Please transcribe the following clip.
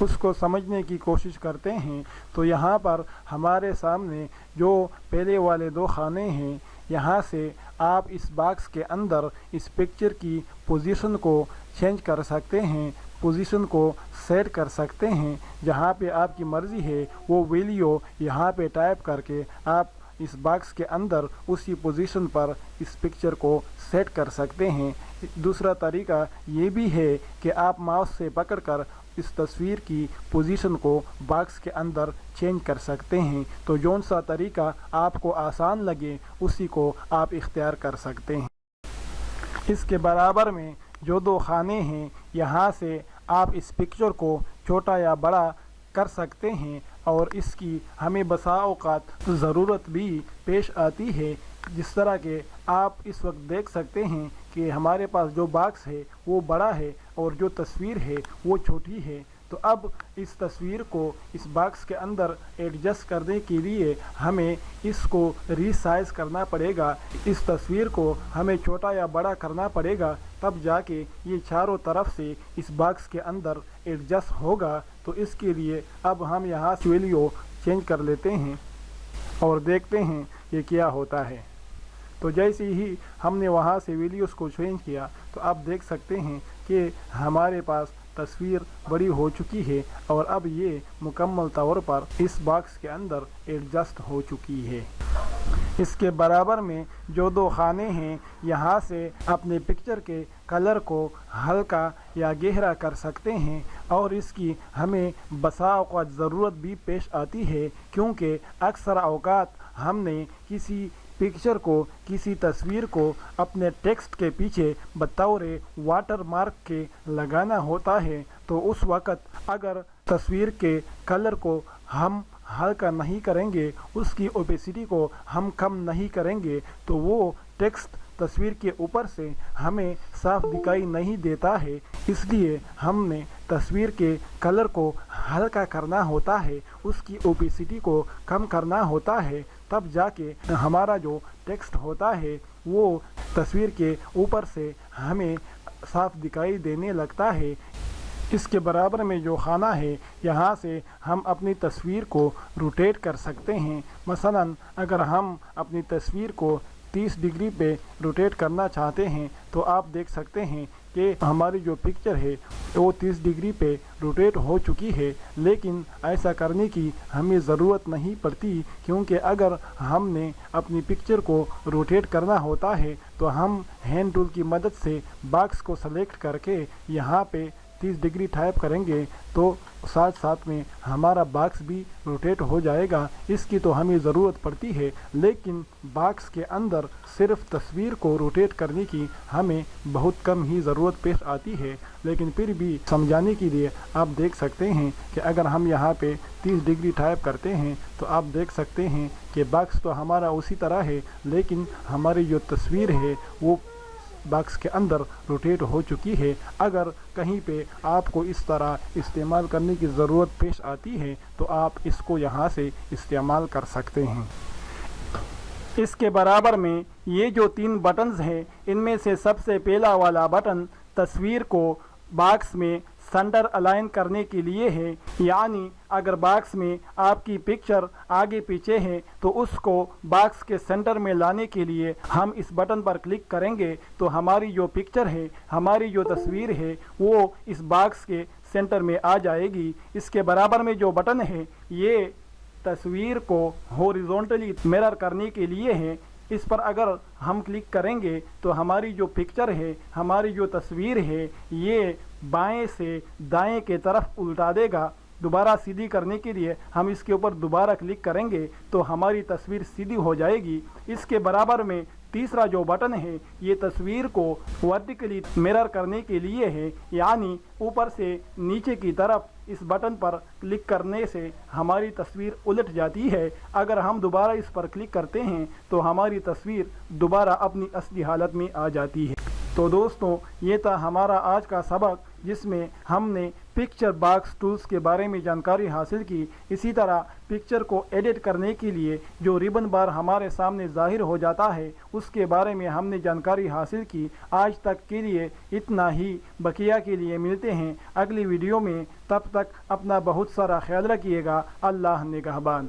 اس کو سمجھنے کی کوشش کرتے ہیں تو یہاں پر ہمارے سامنے جو پہلے والے دو خانے ہیں، یہاں سے آپ اس باکس کے اندر اس پکچر کی پوزیشن کو چینج کر سکتے ہیں، پوزیشن کو سیٹ کر سکتے ہیں۔ جہاں پہ آپ کی مرضی ہے وہ ویلیو یہاں پہ ٹائپ کر کے آپ اس باکس کے اندر اسی پوزیشن پر اس پکچر کو سیٹ کر سکتے ہیں۔ دوسرا طریقہ یہ بھی ہے کہ آپ ماؤس سے پکڑ کر اس تصویر کی پوزیشن کو باکس کے اندر چینج کر سکتے ہیں۔ تو جون سا طریقہ آپ کو آسان لگے اسی کو آپ اختیار کر سکتے ہیں۔ اس کے برابر میں جو دو خانے ہیں، یہاں سے آپ اس پکچر کو چھوٹا یا بڑا کر سکتے ہیں، اور اس کی ہمیں بسا اوقات ضرورت بھی پیش آتی ہے، جس طرح کہ آپ اس وقت دیکھ سکتے ہیں کہ ہمارے پاس جو باکس ہے وہ بڑا ہے اور جو تصویر ہے وہ چھوٹی ہے۔ تو اب اس تصویر کو اس باکس کے اندر ایڈجسٹ کرنے کے لیے ہمیں اس کو ری سائز کرنا پڑے گا، اس تصویر کو ہمیں چھوٹا یا بڑا کرنا پڑے گا، تب جا کے یہ چاروں طرف سے اس باکس کے اندر ایڈجسٹ ہوگا۔ تو اس کے لیے اب ہم یہاں سے ویلیو چینج کر لیتے ہیں اور دیکھتے ہیں یہ کیا ہوتا ہے۔ تو جیسے ہی ہم نے وہاں سے ویلیوز کو چینج کیا تو آپ دیکھ سکتے ہیں کہ ہمارے پاس تصویر بڑی ہو چکی ہے اور اب یہ مکمل طور پر اس باکس کے اندر ایڈجسٹ ہو چکی ہے۔ اس کے برابر میں جو دو خانے ہیں، یہاں سے اپنے پکچر کے کلر کو ہلکا یا گہرا کر سکتے ہیں، اور اس کی ہمیں بسا اوقات ضرورت بھی پیش آتی ہے، کیونکہ اکثر اوقات ہم نے کسی پکچر کو، کسی تصویر کو اپنے ٹیکسٹ کے پیچھے بطور واٹر مارک کے لگانا ہوتا ہے۔ تو اس وقت اگر تصویر کے کلر کو ہم ہلکا نہیں کریں گے، اس کی اوپیسٹی کو ہم کم نہیں کریں گے، تو وہ ٹیکسٹ تصویر کے اوپر سے ہمیں صاف دکھائی نہیں دیتا ہے۔ اس لیے ہم نے تصویر کے کلر کو ہلکا کرنا ہوتا ہے، اس کی اوپیسٹی کو کم کرنا ہوتا ہے، تب جا کے ہمارا جو ٹیکسٹ ہوتا ہے وہ تصویر کے اوپر سے ہمیں صاف دکھائی دینے لگتا ہے۔ اس کے برابر میں جو خانہ ہے، یہاں سے ہم اپنی تصویر کو روٹیٹ کر سکتے ہیں۔ مثلا اگر ہم اپنی تصویر کو 30 ڈگری پہ روٹیٹ کرنا چاہتے ہیں تو آپ دیکھ سکتے ہیں کہ ہماری جو پکچر ہے وہ 30 ڈگری پہ روٹیٹ ہو چکی ہے، لیکن ایسا کرنے کی ہمیں ضرورت نہیں پڑتی، کیونکہ اگر ہم نے اپنی پکچر کو روٹیٹ کرنا ہوتا ہے تو ہم ہینڈ ٹول کی مدد سے باکس کو سلیکٹ کر کے یہاں پہ 30 ڈگری ٹائپ کریں گے تو ساتھ ساتھ میں ہمارا باکس بھی روٹیٹ ہو جائے گا۔ اس کی تو ہمیں ضرورت پڑتی ہے، لیکن باکس کے اندر صرف تصویر کو روٹیٹ کرنے کی ہمیں بہت کم ہی ضرورت پیش آتی ہے، لیکن پھر بھی سمجھانے کے لیے آپ دیکھ سکتے ہیں کہ اگر ہم یہاں پہ 30 ڈگری ٹائپ کرتے ہیں تو آپ دیکھ سکتے ہیں کہ باکس تو ہمارا اسی طرح ہے، لیکن ہماری جو تصویر ہے وہ باکس کے اندر روٹیٹ ہو چکی ہے۔ اگر کہیں پہ آپ کو اس طرح استعمال کرنے کی ضرورت پیش آتی ہے تو آپ اس کو یہاں سے استعمال کر سکتے ہیں۔ اس کے برابر میں یہ جو 3 بٹنز ہیں، ان میں سے سب سے پہلا والا بٹن تصویر کو باکس میں سینٹر الائن کرنے کے لیے ہے، یعنی اگر باکس میں آپ کی پکچر آگے پیچھے ہے تو اس کو باکس کے سینٹر میں لانے کے لیے ہم اس بٹن پر کلک کریں گے تو ہماری جو پکچر ہے، ہماری جو تصویر ہے وہ اس باکس کے سینٹر میں آ جائے گی۔ اس کے برابر میں جو بٹن ہے یہ تصویر کو ہاریزونٹلی مرر کرنے کے لیے ہے۔ اس پر اگر ہم کلک کریں گے تو ہماری جو پکچر ہے، ہماری جو تصویر ہے، یہ بائیں سے دائیں کی طرف الٹا دے گا۔ دوبارہ سیدھی کرنے کے لیے ہم اس کے اوپر دوبارہ کلک کریں گے تو ہماری تصویر سیدھی ہو جائے گی۔ اس کے برابر میں تیسرا جو بٹن ہے یہ تصویر کو ورٹیکلی مرر کرنے کے لیے ہے، یعنی اوپر سے نیچے کی طرف اس بٹن پر کلک کرنے سے ہماری تصویر الٹ جاتی ہے۔ اگر ہم دوبارہ اس پر کلک کرتے ہیں تو ہماری تصویر دوبارہ اپنی اصلی حالت میں آ جاتی ہے۔ تو دوستوں، یہ تھا ہمارا آج کا سبق، جس میں ہم نے پکچر باکس ٹولز کے بارے میں جانکاری حاصل کی۔ اسی طرح پکچر کو ایڈٹ کرنے کے لیے جو ریبن بار ہمارے سامنے ظاہر ہو جاتا ہے اس کے بارے میں ہم نے جانکاری حاصل کی۔ آج تک کے لیے اتنا ہی، بقیہ کے لیے ملتے ہیں اگلی ویڈیو میں۔ تب تک اپنا بہت سارا خیال رکھیے گا۔ اللہ نگہبان۔